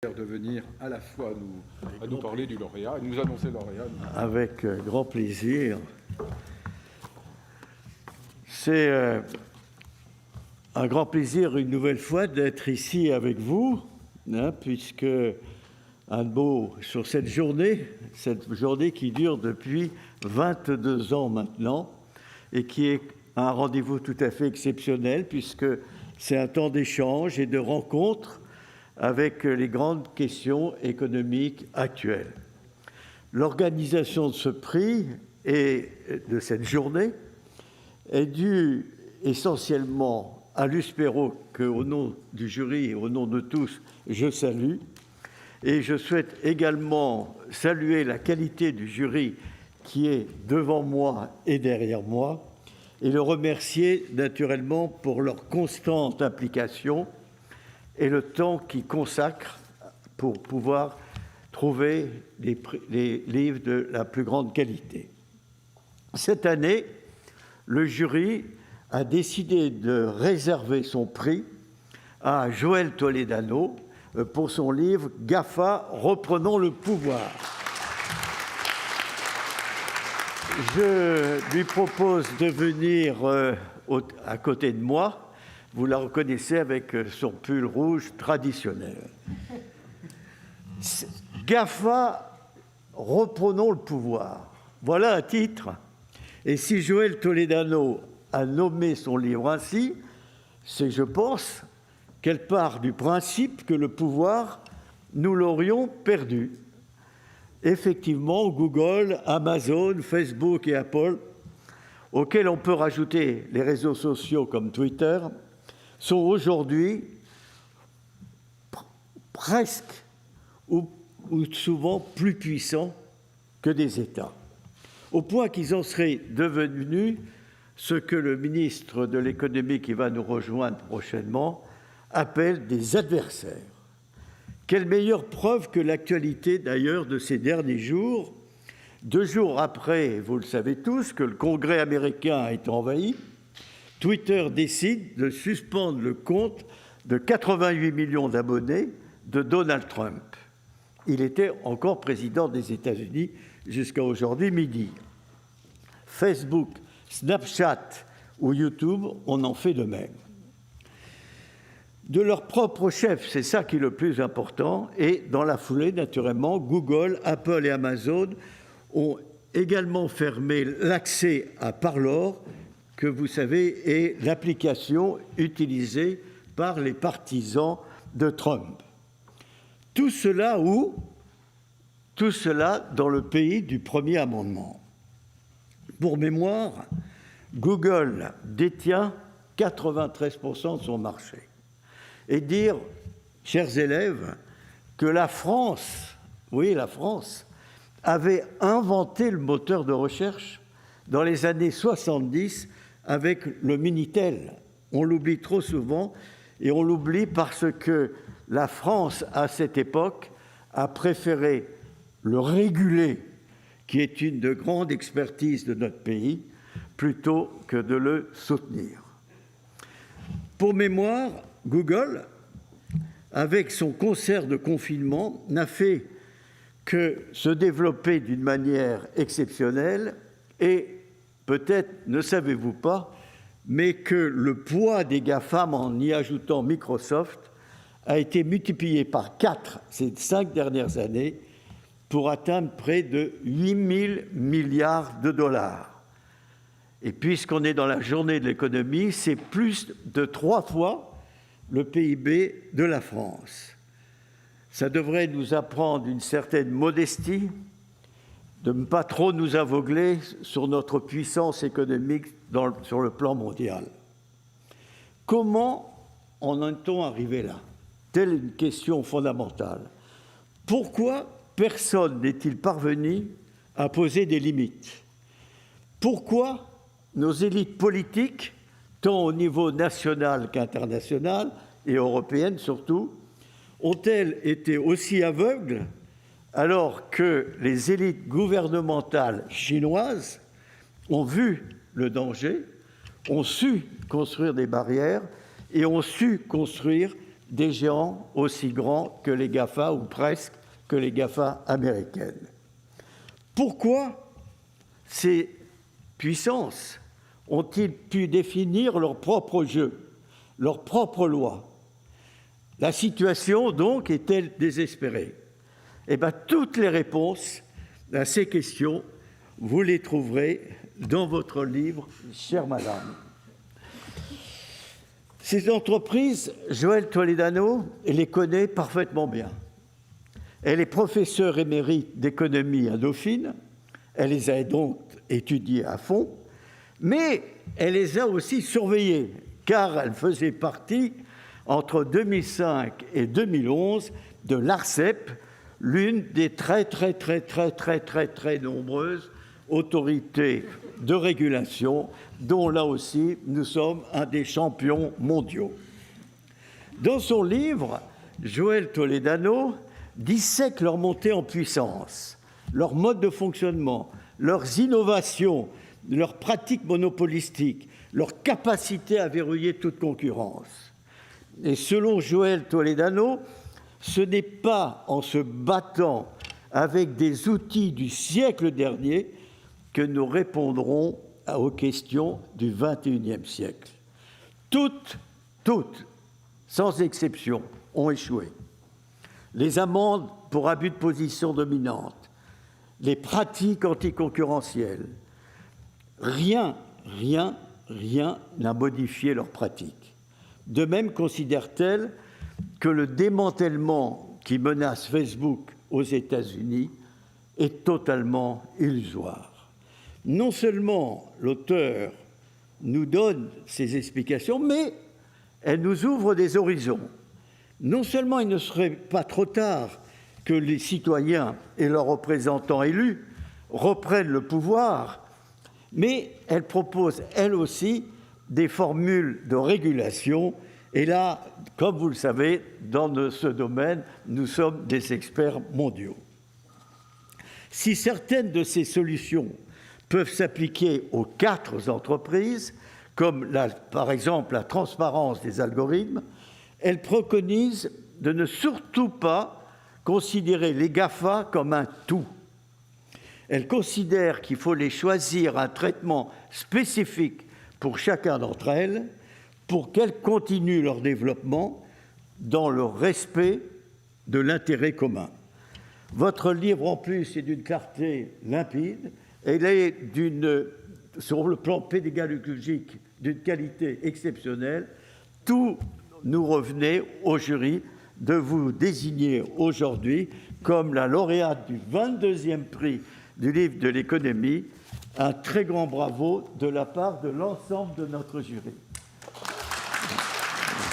de venir à la fois nous parler du lauréat et nous annoncer le lauréat. Avec grand plaisir. C'est un grand plaisir une nouvelle fois d'être ici avec vous, puisque un mot sur cette journée qui dure depuis 22 ans maintenant et qui est un rendez-vous tout à fait exceptionnel puisque c'est un temps d'échange et de rencontre avec les grandes questions économiques actuelles. L'organisation de ce prix et de cette journée est due essentiellement à l'USPERO qu'au nom du jury et au nom de tous, je salue. Et je souhaite également saluer la qualité du jury qui est devant moi et derrière moi et le remercier naturellement pour leur constante implication et le temps qu'ils consacrent pour pouvoir trouver les livres de la plus grande qualité. Cette année, le jury a décidé de réserver son prix à Joël Toledano pour son livre « GAFA, reprenons le pouvoir ». Je lui propose de venir à côté de moi. Vous la reconnaissez avec son pull rouge traditionnel. GAFA, reprenons le pouvoir. Voilà un titre. Et si Joël Toledano a nommé son livre ainsi, c'est, je pense, qu'elle part du principe que le pouvoir, nous l'aurions perdu. Effectivement, Google, Amazon, Facebook et Apple, auxquels on peut rajouter les réseaux sociaux comme Twitter, sont aujourd'hui presque ou souvent plus puissants que des États, au point qu'ils en seraient devenus ce que le ministre de l'économie qui va nous rejoindre prochainement appelle des adversaires. Quelle meilleure preuve que l'actualité d'ailleurs de ces derniers jours, 2 jours après, vous le savez tous, que le Congrès américain a été envahi, Twitter décide de suspendre le compte de 88 millions d'abonnés de Donald Trump. Il était encore président des États-Unis jusqu'à aujourd'hui midi. Facebook, Snapchat ou YouTube, on en fait de même. De leur propre chef, c'est ça qui est le plus important, et dans la foulée, naturellement, Google, Apple et Amazon ont également fermé l'accès à Parler, que vous savez est l'application utilisée par les partisans de Trump. Tout cela où? Tout cela dans le pays du premier amendement. Pour mémoire, Google détient 93% de son marché. Et dire, chers élèves, que la France, oui, la France, avait inventé le moteur de recherche dans les années 70 avec le Minitel. On l'oublie trop souvent et on l'oublie parce que la France, à cette époque, a préféré le réguler, qui est une de grande expertise de notre pays, plutôt que de le soutenir. Pour mémoire, Google, avec son concert de confinement, n'a fait que se développer d'une manière exceptionnelle et peut-être ne savez-vous pas, mais que le poids des GAFAM, en y ajoutant Microsoft, a été multiplié par 4 ces 5 dernières années pour atteindre près de 8 000 milliards de dollars. Et puisqu'on est dans la journée de l'économie, c'est plus de 3 fois le PIB de la France. Ça devrait nous apprendre une certaine modestie, de ne pas trop nous aveugler sur notre puissance économique sur le plan mondial. Comment en est-on arrivé là? Telle est une question fondamentale. Pourquoi personne n'est-il parvenu à poser des limites? Pourquoi nos élites politiques, tant au niveau national qu'international, et européennes surtout, ont-elles été aussi aveugles alors que les élites gouvernementales chinoises ont vu le danger, ont su construire des barrières et ont su construire des géants aussi grands que les GAFA, ou presque, que les GAFA américaines. Pourquoi ces puissances ont-ils pu définir leur propre jeu, leur propre loi? La situation, donc, est-elle désespérée? Eh bien, toutes les réponses à ces questions, vous les trouverez dans votre livre, chère madame. Ces entreprises, Joëlle Toledano les connaît parfaitement bien. Elle est professeure émérite d'économie à Dauphine, elle les a donc étudiées à fond, mais elle les a aussi surveillées, car elle faisait partie, entre 2005 et 2011, de l'ARCEP, l'une des très nombreuses autorités de régulation, dont là aussi nous sommes un des champions mondiaux. Dans son livre, Joëlle Toledano dissèque leur montée en puissance, leur mode de fonctionnement, leurs innovations, leurs pratiques monopolistiques, leur capacité à verrouiller toute concurrence. Et selon Joëlle Toledano, ce n'est pas en se battant avec des outils du siècle dernier que nous répondrons aux questions du XXIe siècle. Toutes, sans exception, ont échoué. Les amendes pour abus de position dominante, les pratiques anticoncurrentielles, rien n'a modifié leurs pratiques. De même considère-t-elle que le démantèlement qui menace Facebook aux États-Unis est totalement illusoire. Non seulement l'auteur nous donne ces explications, mais elle nous ouvre des horizons. Non seulement il ne serait pas trop tard que les citoyens et leurs représentants élus reprennent le pouvoir, mais elle propose, elle aussi, des formules de régulation. Et là, comme vous le savez, dans ce domaine, nous sommes des experts mondiaux. Si certaines de ces solutions peuvent s'appliquer aux 4 entreprises, comme par exemple la transparence des algorithmes, elles préconisent de ne surtout pas considérer les GAFA comme un tout. Elles considèrent qu'il faut les choisir un traitement spécifique pour chacun d'entre elles, pour qu'elles continuent leur développement dans le respect de l'intérêt commun. Votre livre, en plus, est d'une clarté limpide, elle est sur le plan pédagogique d'une qualité exceptionnelle. Tout nous revenait au jury de vous désigner aujourd'hui comme la lauréate du 22e prix du livre de l'économie. Un très grand bravo de la part de l'ensemble de notre jury.